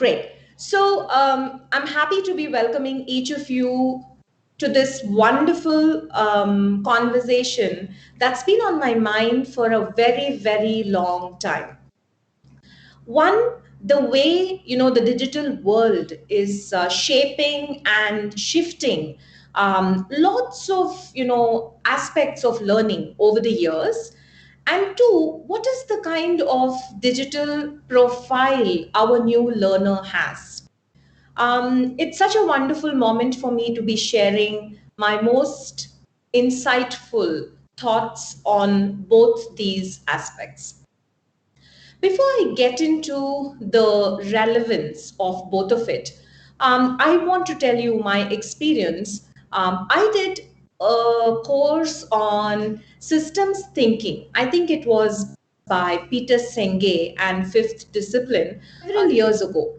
Great. So I'm happy to be welcoming each of you to this wonderful conversation that's been on my mind for a very, very long time. One, the way, the digital world is shaping and shifting lots of, aspects of learning over the years. And two, what is the kind of digital profile our new learner has? It's such a wonderful moment for me to be sharing my most insightful thoughts on both these aspects. Before I get into the relevance of both of it, I want to tell you my experience. I did a course on systems thinking. I think it was by Peter Senge and Fifth Discipline several years ago,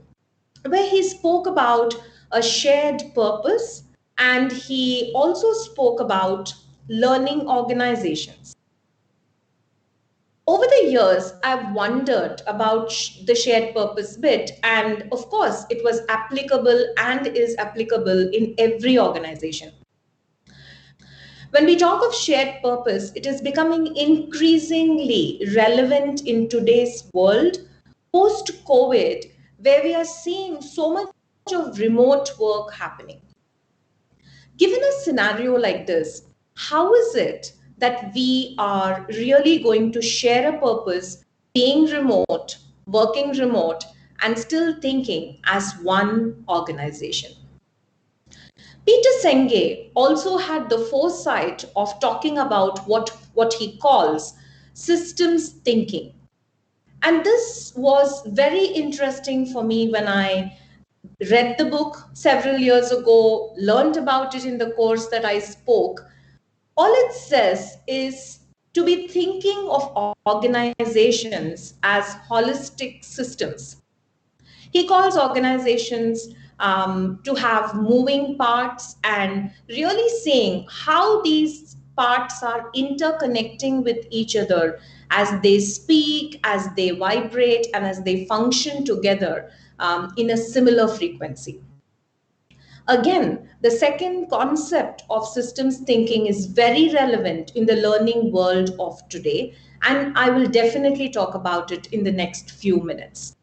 where he spoke about a shared purpose and he also spoke about learning organizations. Over the years, I've wondered about the shared purpose bit, and of course, it was applicable and is applicable in every organization. When we talk of shared purpose, it is becoming increasingly relevant in today's world, post COVID, where we are seeing so much of remote work happening. Given a scenario like this, how is it that we are really going to share a purpose, being remote, working remote, and still thinking as one organization? Peter Senge also had the foresight of talking about what he calls systems thinking. And this was very interesting for me when I read the book several years ago, learned about it in the course that I spoke. All it says is to be thinking of organizations as holistic systems. He calls organizations to have moving parts and really seeing how these parts are interconnecting with each other as they speak, as they vibrate, and as they function together in a similar frequency. Again, the second concept of systems thinking is very relevant in the learning world of today, and I will definitely talk about it in the next few minutes.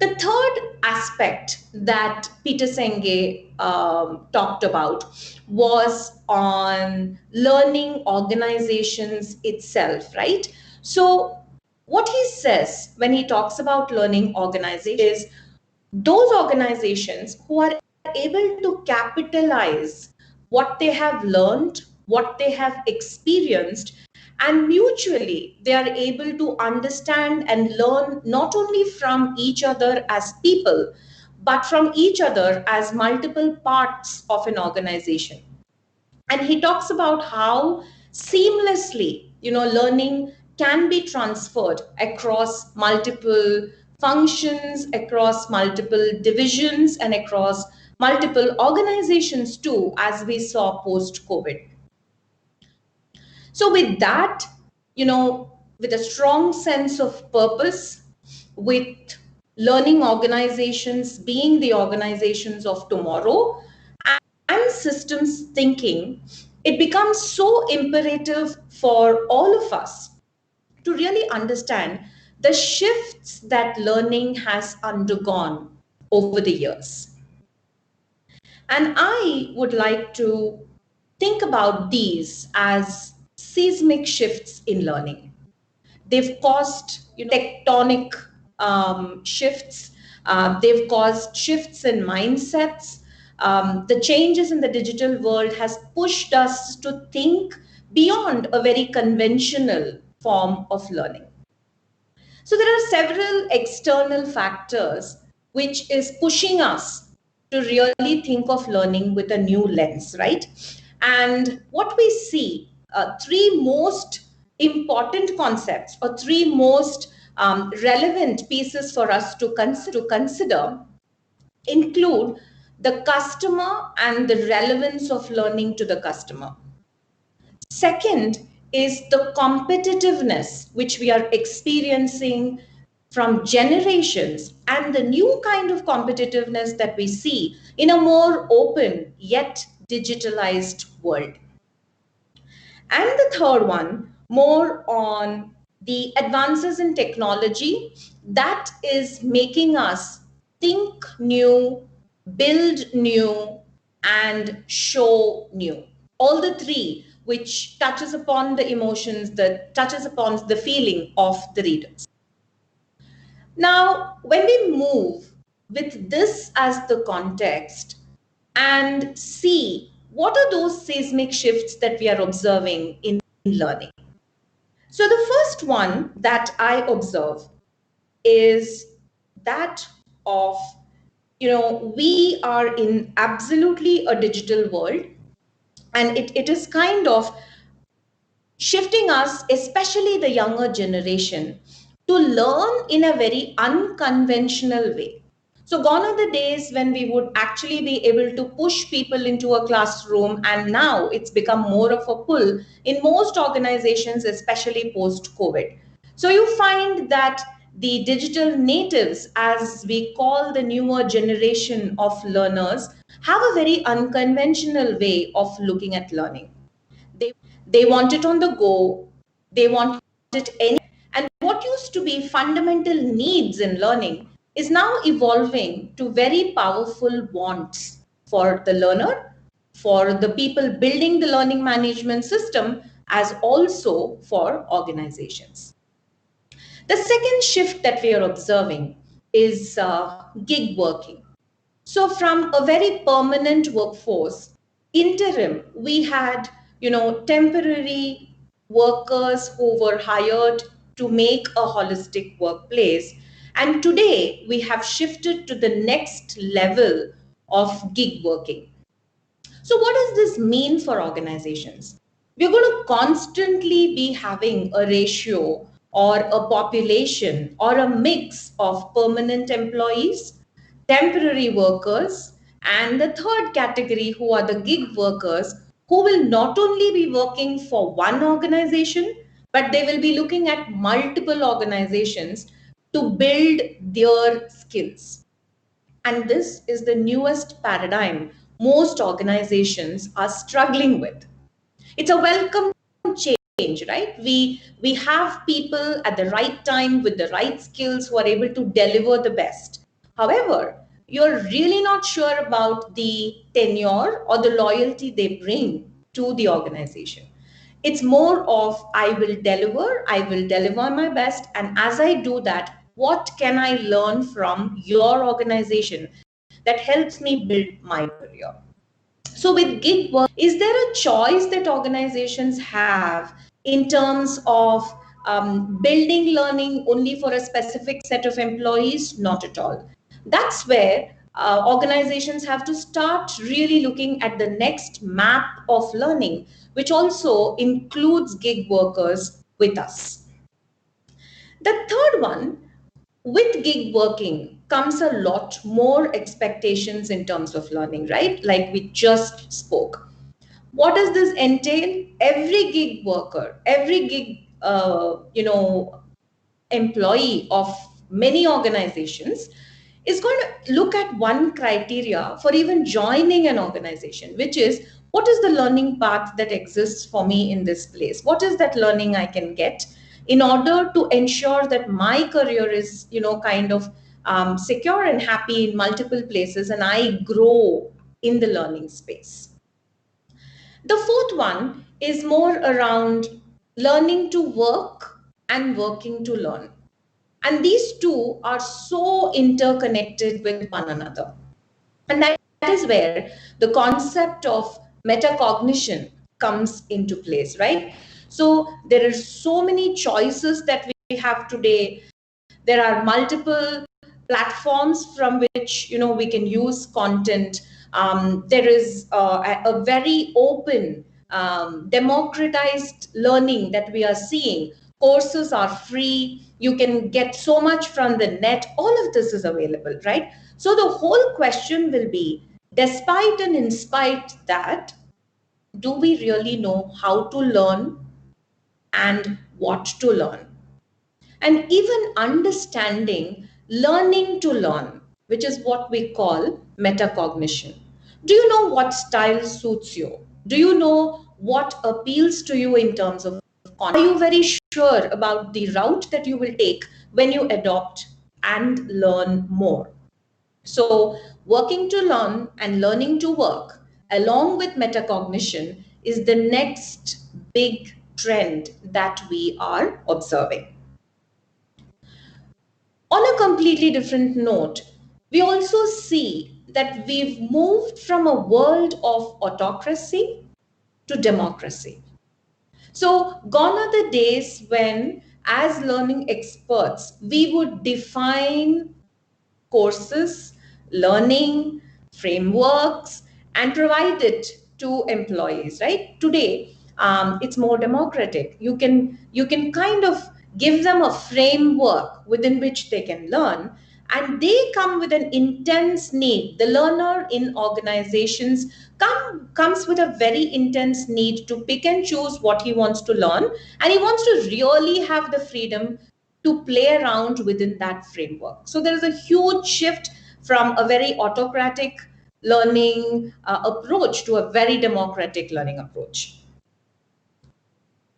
The third aspect that Peter Senge talked about was on learning organizations itself, right? So, what he says when he talks about learning organizations is those organizations who are able to capitalize what they have learned, what they have experienced, and mutually they are able to understand and learn not only from each other as people, but from each other as multiple parts of an organization. And he talks about how seamlessly, learning can be transferred across multiple functions, across multiple divisions, and across multiple organizations too, as we saw post COVID. So with that, with a strong sense of purpose, with learning organizations being the organizations of tomorrow, and systems thinking, it becomes so imperative for all of us to really understand the shifts that learning has undergone over the years. And I would like to think about these as seismic shifts in learning. They've caused tectonic shifts. They've caused shifts in mindsets. The changes in the digital world has pushed us to think beyond a very conventional form of learning. So there are several external factors which is pushing us to really think of learning with a new lens, right? And what we see, three most important concepts or three most relevant pieces for us to consider include the customer and the relevance of learning to the customer. Second is the competitiveness which we are experiencing from generations and the new kind of competitiveness that we see in a more open yet digitalized world. And the third one, more on the advances in technology that is making us think new, build new, and show new. All the three, which touches upon the emotions, that touches upon the feeling of the readers. Now, when we move with this as the context and see what are those seismic shifts that we are observing in learning. So, the first one that I observe is that of, we are in absolutely a digital world, and it is kind of shifting us, especially the younger generation, to learn in a very unconventional way. So, gone are the days when we would actually be able to push people into a classroom, and now it's become more of a pull in most organizations, especially post COVID. So, you find that the digital natives, as we call the newer generation of learners, have a very unconventional way of looking at learning. They, they want it on the go, they want it any, and what used to be fundamental needs in learning is now evolving to very powerful wants for the learner, for the people building the learning management system, as also for organizations. The second shift that we are observing is gig working. So from a very permanent workforce, interim, we had, temporary workers who were hired to make a holistic workplace. And today we have shifted to the next level of gig working. So, what does this mean for organizations? We're going to constantly be having a ratio or a population or a mix of permanent employees, temporary workers, and the third category, who are the gig workers, who will not only be working for one organization, but they will be looking at multiple organizations to build their skills. And this is the newest paradigm most organizations are struggling with. It's a welcome change, right? We have people at the right time with the right skills who are able to deliver the best. However, you're really not sure about the tenure or the loyalty they bring to the organization. It's more of I will deliver my best, and as I do that, what can I learn from your organization that helps me build my career? So, with gig work, is there a choice that organizations have in terms of building learning only for a specific set of employees? Not at all. That's where organizations have to start really looking at the next map of learning, which also includes gig workers with us. The third one, with gig working comes a lot more expectations in terms of learning, right? Like we just spoke. What does this entail? Every gig worker, every gig, employee of many organizations is going to look at one criteria for even joining an organization, which is what is the learning path that exists for me in this place? What is that learning I can get in order to ensure that my career is, kind of secure and happy in multiple places and I grow in the learning space. The fourth one is more around learning to work and working to learn. And these two are so interconnected with one another. And that is where the concept of metacognition comes into place, right? So there are so many choices that we have today. There are multiple platforms from which we can use content. There is a very open, democratized learning that we are seeing. Courses are free. You can get so much from the net. All of this is available, right? So the whole question will be, despite and in spite that, do we really know how to learn and what to learn? and even understanding learning to learn, which is what we call metacognition. Do you know what style suits you? Do you know what appeals to you in terms of content? Are you very sure about the route that you will take when you adopt and learn more? So, working to learn and learning to work along with metacognition is the next big trend that we are observing. On a completely different note, we also see that we've moved from a world of autocracy to democracy. So, gone are the days when, as learning experts, we would define courses, learning, frameworks, and provide it to employees. Right today, it's more democratic. You can kind of give them a framework within which they can learn, and they come with an intense need. The learner in organizations comes with a very intense need to pick and choose what he wants to learn, and he wants to really have the freedom to play around within that framework. So there is a huge shift from a very autocratic learning approach to a very democratic learning approach.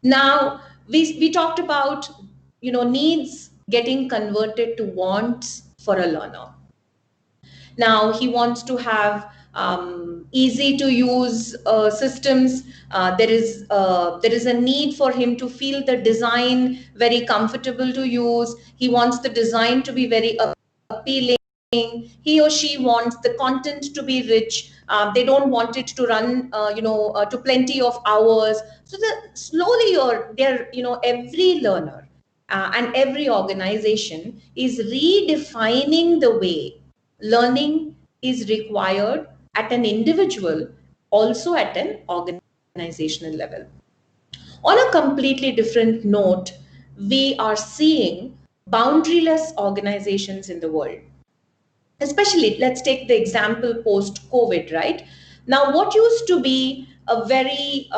Now, we talked about needs getting converted to wants for a learner. Now he wants to have easy to use systems. There is a need for him to feel the design very comfortable to use. He wants the design to be very appealing. He or she wants the content to be rich. They don't want it to run to plenty of hours. So slowly every learner and every organization is redefining the way learning is required at an individual, also at an organizational level. On a completely different note, we are seeing boundaryless organizations in the world. Especially, let's take the example post COVID, right? Now, what used to be a very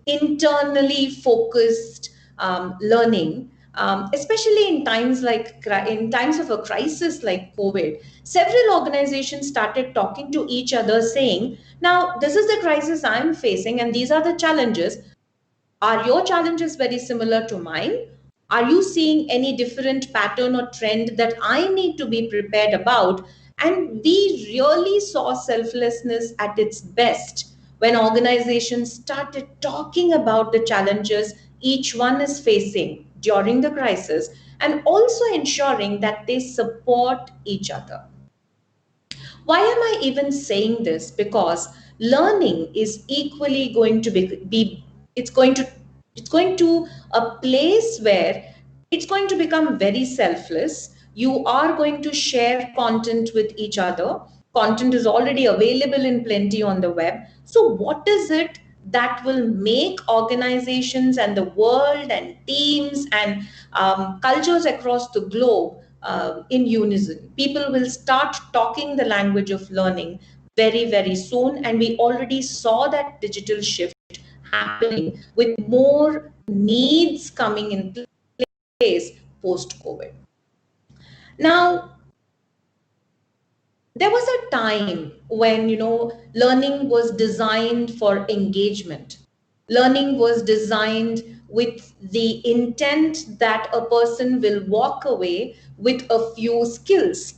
internally focused learning, especially in times in times of a crisis like COVID, several organizations started talking to each other saying, now this is the crisis I'm facing and these are the challenges. Are your challenges very similar to mine? Are you seeing any different pattern or trend that I need to be prepared about? And we really saw selflessness at its best when organizations started talking about the challenges each one is facing during the crisis, and also ensuring that they support each other. Why am I even saying this? Because learning is equally going to be it's going to it's going to a place where it's going to become very selfless. You are going to share content with each other. Content is already available in plenty on the web. So what is it that will make organizations and the world and teams and cultures across the globe in unison? People will start talking the language of learning very, very soon. And we already saw that digital shift happening with more needs coming in place post COVID. Now, there was a time when learning was designed for engagement. Learning was designed with the intent that a person will walk away with a few skills.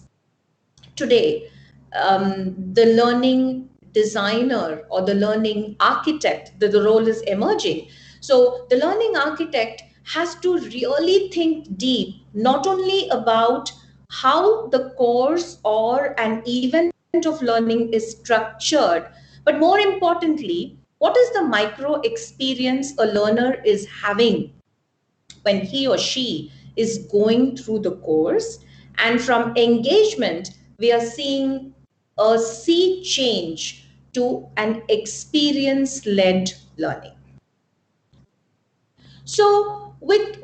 Today, the learning designer or the learning architect, the role is emerging. So the learning architect has to really think deep, not only about how the course or an event of learning is structured, but more importantly, what is the micro experience a learner is having when he or she is going through the course. And from engagement, we are seeing a sea change to an experience led learning. So, with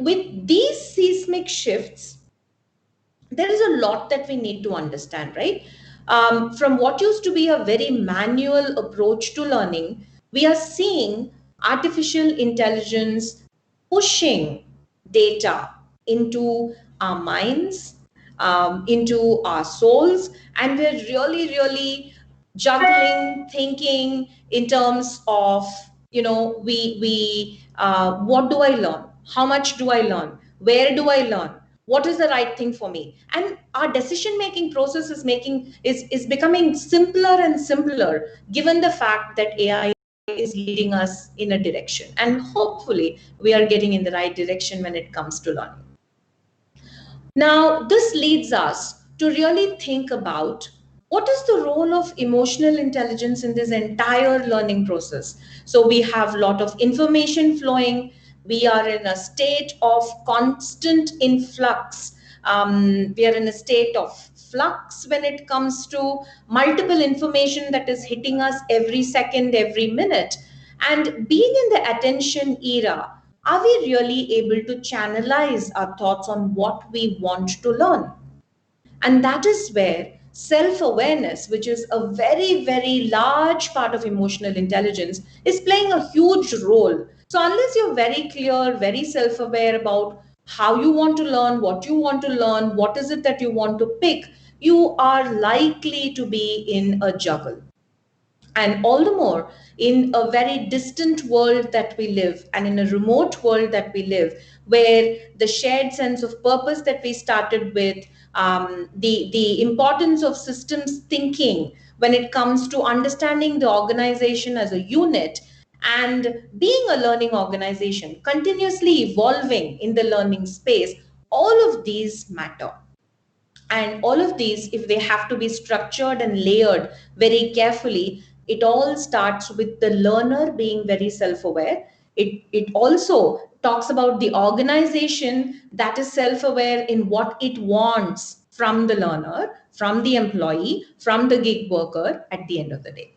these seismic shifts, there is a lot that we need to understand, right? From what used to be a very manual approach to learning, we are seeing artificial intelligence pushing data, into our minds, into our souls, and we're really, really juggling, thinking in terms of, what do I learn? How much do I learn? Where do I learn? What is the right thing for me? And our decision making process is becoming simpler and simpler, given the fact that AI is leading us in a direction, and hopefully we are getting in the right direction when it comes to learning. Now, this leads us to really think about what is the role of emotional intelligence in this entire learning process. So we have a lot of information flowing. We are in a state of constant influx. We are in a state of flux when it comes to multiple information that is hitting us every second, every minute. And being in the attention era, are we really able to channelize our thoughts on what we want to learn? And that is where self awareness, which is a very, very large part of emotional intelligence, is playing a huge role. So, unless you're very clear, very self aware about how you want to learn, what you want to learn, what is it that you want to pick, you are likely to be in a juggle. And all the more in a very distant world that we live, and in a remote world that we live, where the shared sense of purpose that we started with, the importance of systems thinking when it comes to understanding the organization as a unit, and being a learning organization continuously evolving in the learning space, all of these matter. And all of these, if they have to be structured and layered very carefully, it all starts with the learner being very self-aware. It also talks about the organization that is self-aware in what it wants from the learner, from the employee, from the gig worker at the end of the day.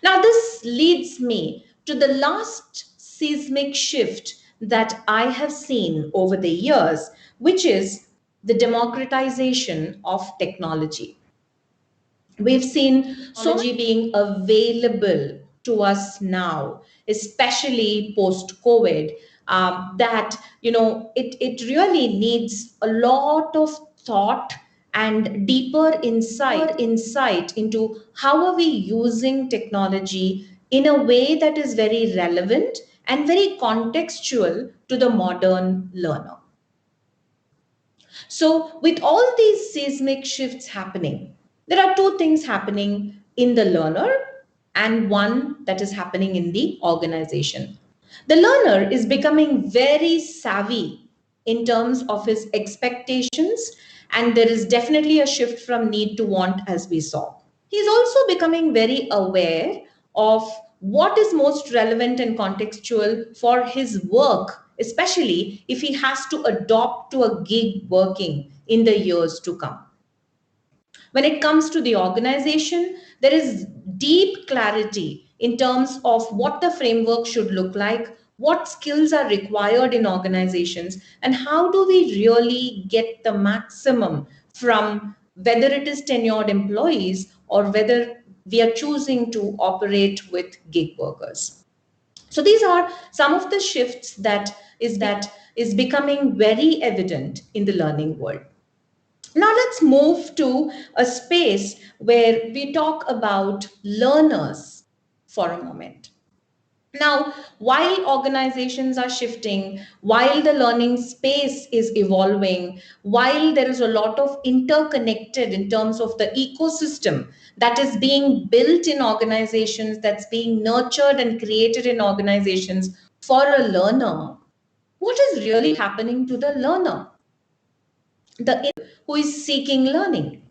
Now, this leads me to the last seismic shift that I have seen over the years, which is the democratization of technology. We've seen technology being available to us now, especially post COVID, that it really needs a lot of thought and deeper insight into how are we using technology in a way that is very relevant and very contextual to the modern learner. So, with all these seismic shifts happening, there are two things happening in the learner and one that is happening in the organization. The learner is becoming very savvy in terms of his expectations, and there is definitely a shift from need to want, as we saw. He's also becoming very aware of what is most relevant and contextual for his work, especially if he has to adopt to a gig working in the years to come. When it comes to the organization, there is deep clarity in terms of what the framework should look like, what skills are required in organizations, and how do we really get the maximum from whether it is tenured employees or whether we are choosing to operate with gig workers. So these are some of the shifts that is becoming very evident in the learning world. Now let's move to a space where we talk about learners for a moment. Now, while organizations are shifting, while the learning space is evolving, while there is a lot of interconnected in terms of the ecosystem that is being built in organizations, that's being nurtured and created in organizations for a learner, what is really happening to the learner? The who is seeking learning,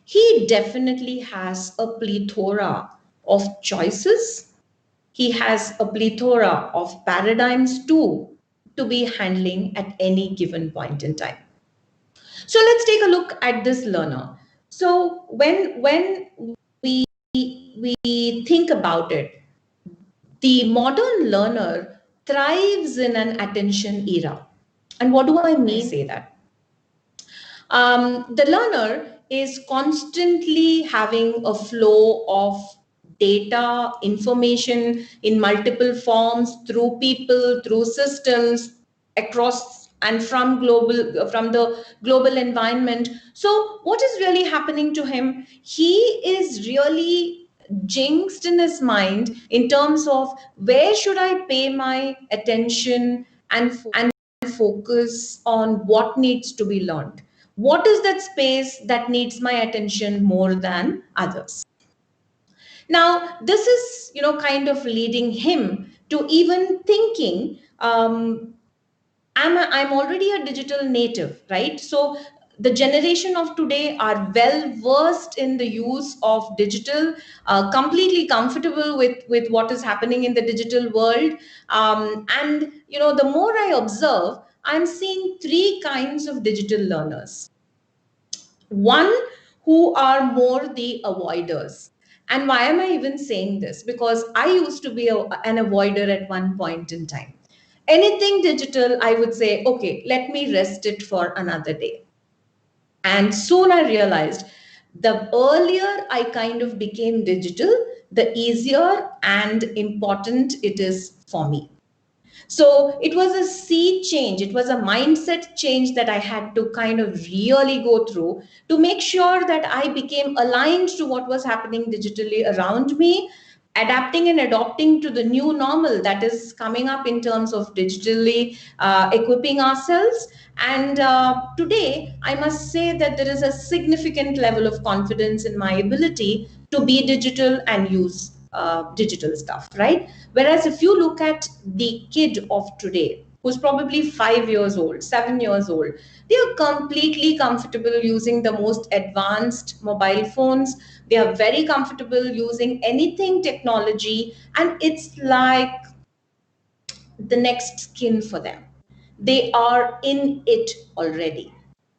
he definitely has a plethora of choices. He has a plethora of paradigms too to be handling at any given point in time. So let's take a look at this learner. So when we think about it, the modern learner thrives in an attention era. And what do I mean say that? The learner is constantly having a flow of data, information in multiple forms, through people, through systems, across and from the global environment. So what is really happening to him? He is really jinxed in his mind in terms of where should I pay my attention and focus on what needs to be learned. What is that space that needs my attention more than others? Now this is, kind of leading him to even thinking, I'm already a digital native, right? So the generation of today are well versed in the use of digital, completely comfortable with what is happening in the digital world. And the more I observe, I'm seeing three kinds of digital learners. One, who are more the avoiders. And why am I even saying this? Because I used to be an avoider at one point in time. Anything digital, I would say, okay, let me rest it for another day. And soon I realized the earlier I kind of became digital, the easier and important it is for me. So it was a sea change, it was a mindset change that I had to kind of really go through to make sure that I became aligned to what was happening digitally around me, adapting and adopting to the new normal that is coming up in terms of digitally equipping ourselves. And today, I must say that there is a significant level of confidence in my ability to be digital and use digital stuff, right? Whereas if you look at the kid of today, who's probably 5 years old, 7 years old, they are completely comfortable using the most advanced mobile phones. They are very comfortable using anything technology, and it's like the next skin for them. They are in it already,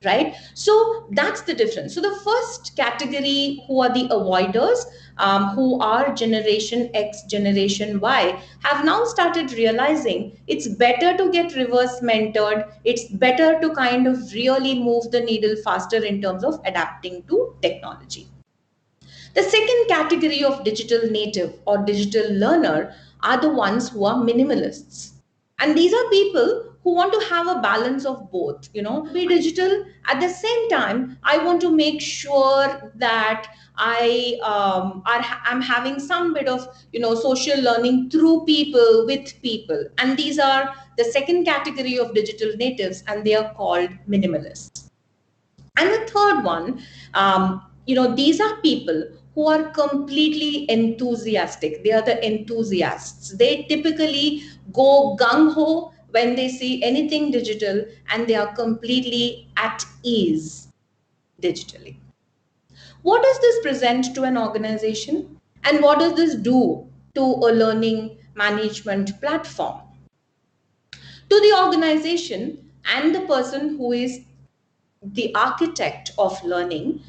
right? So that's the difference. So the first category, who are the avoiders, who are Generation X, Generation Y, have now started realizing it's better to get reverse mentored. It's better to kind of really move the needle faster in terms of adapting to technology. The second category of digital native or digital learner are the ones who are minimalists. And these are people who want to have a balance of both, be digital. At the same time, I want to make sure that I'm having some bit of, social learning through people, with people. And these are the second category of digital natives, and they are called minimalists. And the third one, these are people who are completely enthusiastic. They are the enthusiasts. They typically go gung ho when they see anything digital, and they are completely at ease digitally. What does this present to an organization? And what does this do to a learning management platform? To the organization and the person who is the architect of learning,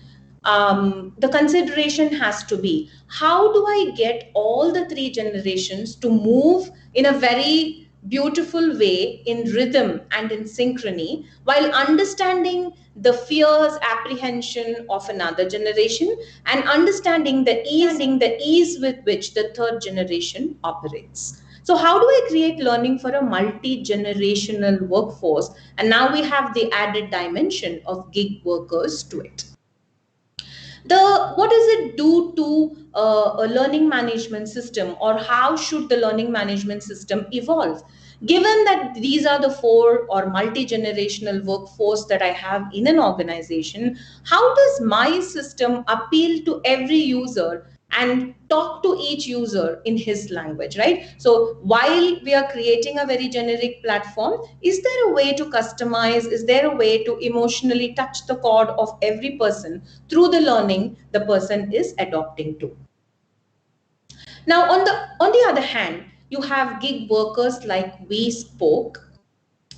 the consideration has to be, how do I get all the three generations to move in a very beautiful way, in rhythm and in synchrony, while understanding the fears, apprehension of another generation, and understanding the ease with which the third generation operates. So how do I create learning for a multi-generational workforce? And now we have the added dimension of gig workers to it. What does it do to a learning management system, or how should the learning management system evolve? Given that these are the four or multi-generational workforce that I have in an organization, how does my system appeal to every user and talk to each user in his language, right? So while we are creating a very generic platform, is there a way to customize? Is there a way to emotionally touch the chord of every person through the learning the person is adopting to? Now, on the other hand, you have gig workers like we spoke.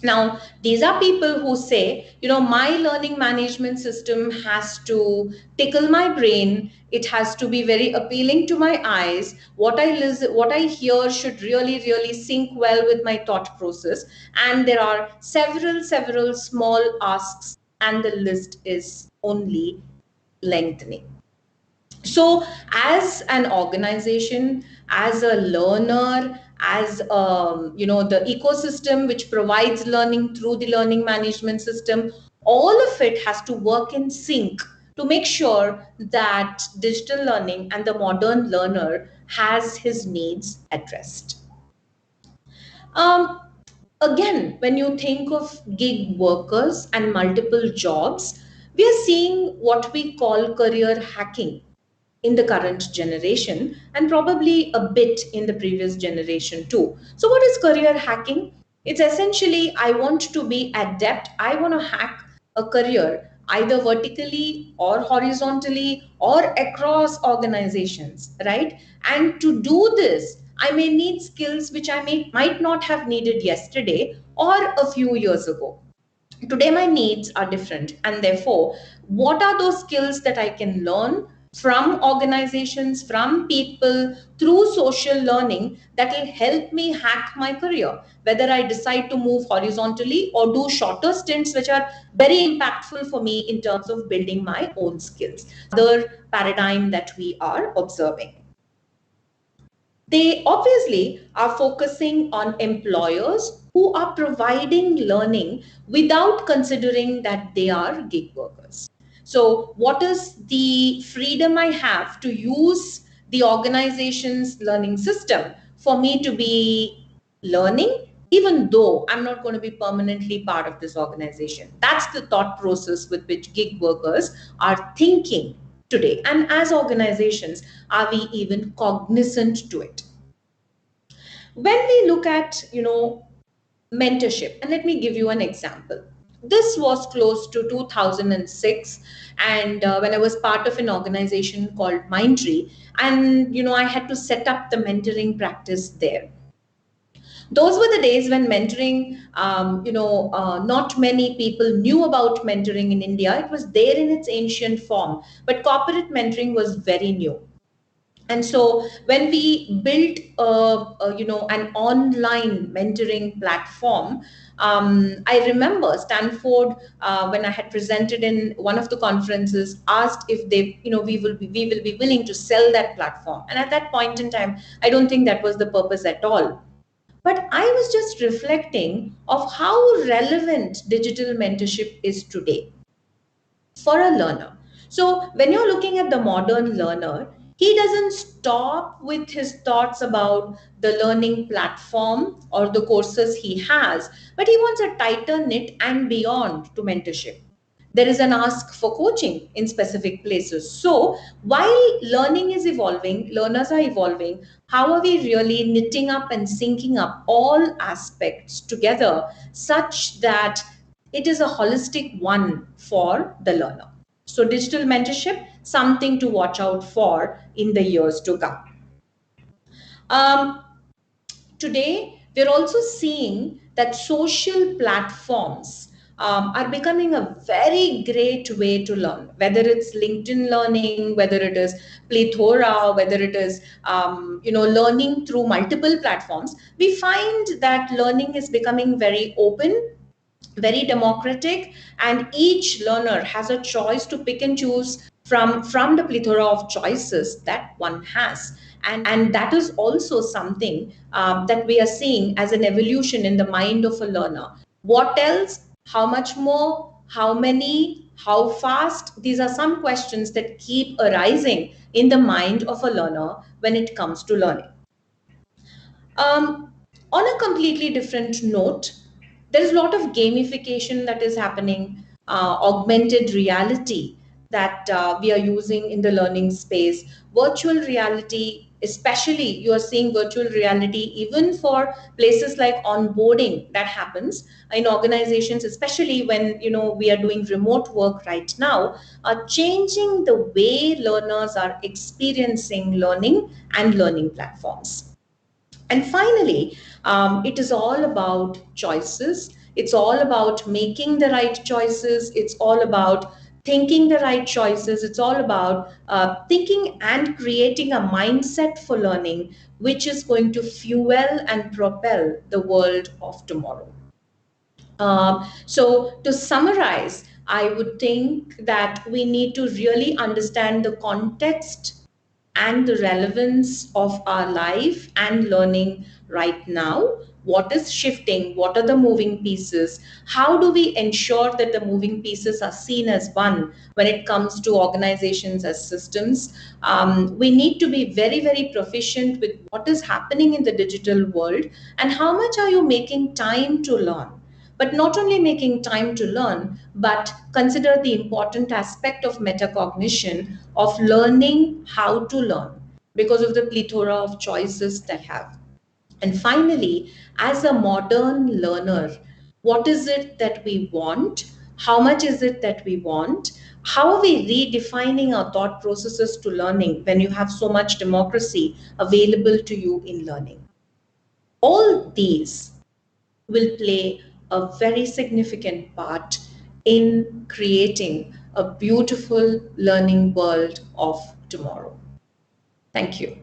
Now, these are people who say, my learning management system has to tickle my brain. It has to be very appealing to my eyes. What I listen, what I hear should really, really sync well with my thought process. And there are several small asks, and the list is only lengthening. So, as an organization, as a learner, as the ecosystem which provides learning through the learning management system. All of it has to work in sync to make sure that digital learning and the modern learner has his needs addressed. um, Again, when you think of gig workers and multiple jobs, we are seeing what we call career hacking in the current generation, and probably a bit in the previous generation too. So, what is career hacking? It's essentially, I want to be adept, I want to hack a career either vertically or horizontally or across organizations, right? And to do this, I may need skills which might not have needed yesterday or a few years ago. Today my needs are different, and therefore what are those skills that I can learn from organizations, from people, through social learning, that will help me hack my career, whether I decide to move horizontally or do shorter stints which are very impactful for me in terms of building my own skills. Other paradigm that we are observing, they obviously are focusing on employers who are providing learning without considering that they are gig workers. So, what is the freedom I have to use the organization's learning system for me to be learning, even though I'm not going to be permanently part of this organization? That's the thought process with which gig workers are thinking today. And as organizations, are we even cognizant to it? When we look at mentorship, and let me give you an example. This was close to 2006, and when I was part of an organization called Mindtree, and I had to set up the mentoring practice there. Those were the days when mentoring, not many people knew about mentoring in India. It was there in its ancient form, but corporate mentoring was very new. And so when we built an online mentoring platform, I remember Stanford, when I had presented in one of the conferences, asked if they we will be willing to sell that platform. And at that point in time, I don't think that was the purpose at all. But I was just reflecting of how relevant digital mentorship is today for a learner. So when you're looking at the modern learner, he doesn't stop with his thoughts about the learning platform or the courses he has, but he wants a tighter knit and beyond to mentorship. There is an ask for coaching in specific places. So while learning is evolving, learners are evolving, how are we really knitting up and syncing up all aspects together such that it is a holistic one for the learner? So digital mentorship, something to watch out for in the years to come. Um, Today, we're also seeing that social platforms are becoming a very great way to learn, whether it's LinkedIn learning, whether it is plethora, whether it is learning through multiple platforms. We find that learning is becoming very open, very democratic, and each learner has a choice to pick and choose from the plethora of choices that one has. And that is also something that we are seeing as an evolution in the mind of a learner. What else? How much more? How many? How fast? These are some questions that keep arising in the mind of a learner when it comes to learning. On a completely different note, there is a lot of gamification that is happening, augmented reality that we are using in the learning space, virtual reality, especially you are seeing virtual reality even for places like onboarding that happens in organizations, especially when we are doing remote work right now, are changing the way learners are experiencing learning and learning platforms. And finally, it is all about choices. It's all about making the right choices. It's all about thinking the right choices. It's all about thinking and creating a mindset for learning, which is going to fuel and propel the world of tomorrow. So, to summarize, I would think that we need to really understand the context and the relevance of our life and learning right now. What is shifting? What are the moving pieces? How do we ensure that the moving pieces are seen as one when it comes to organizations as systems? We need to be very, very proficient with what is happening in the digital world and how much are you making time to learn. But not only making time to learn, but consider the important aspect of metacognition, of learning how to learn because of the plethora of choices that have. And finally, as a modern learner, what is it that we want? How much is it that we want? How are we redefining our thought processes to learning when you have so much democracy available to you in learning? All these will play a very significant part in creating a beautiful learning world of tomorrow. Thank you.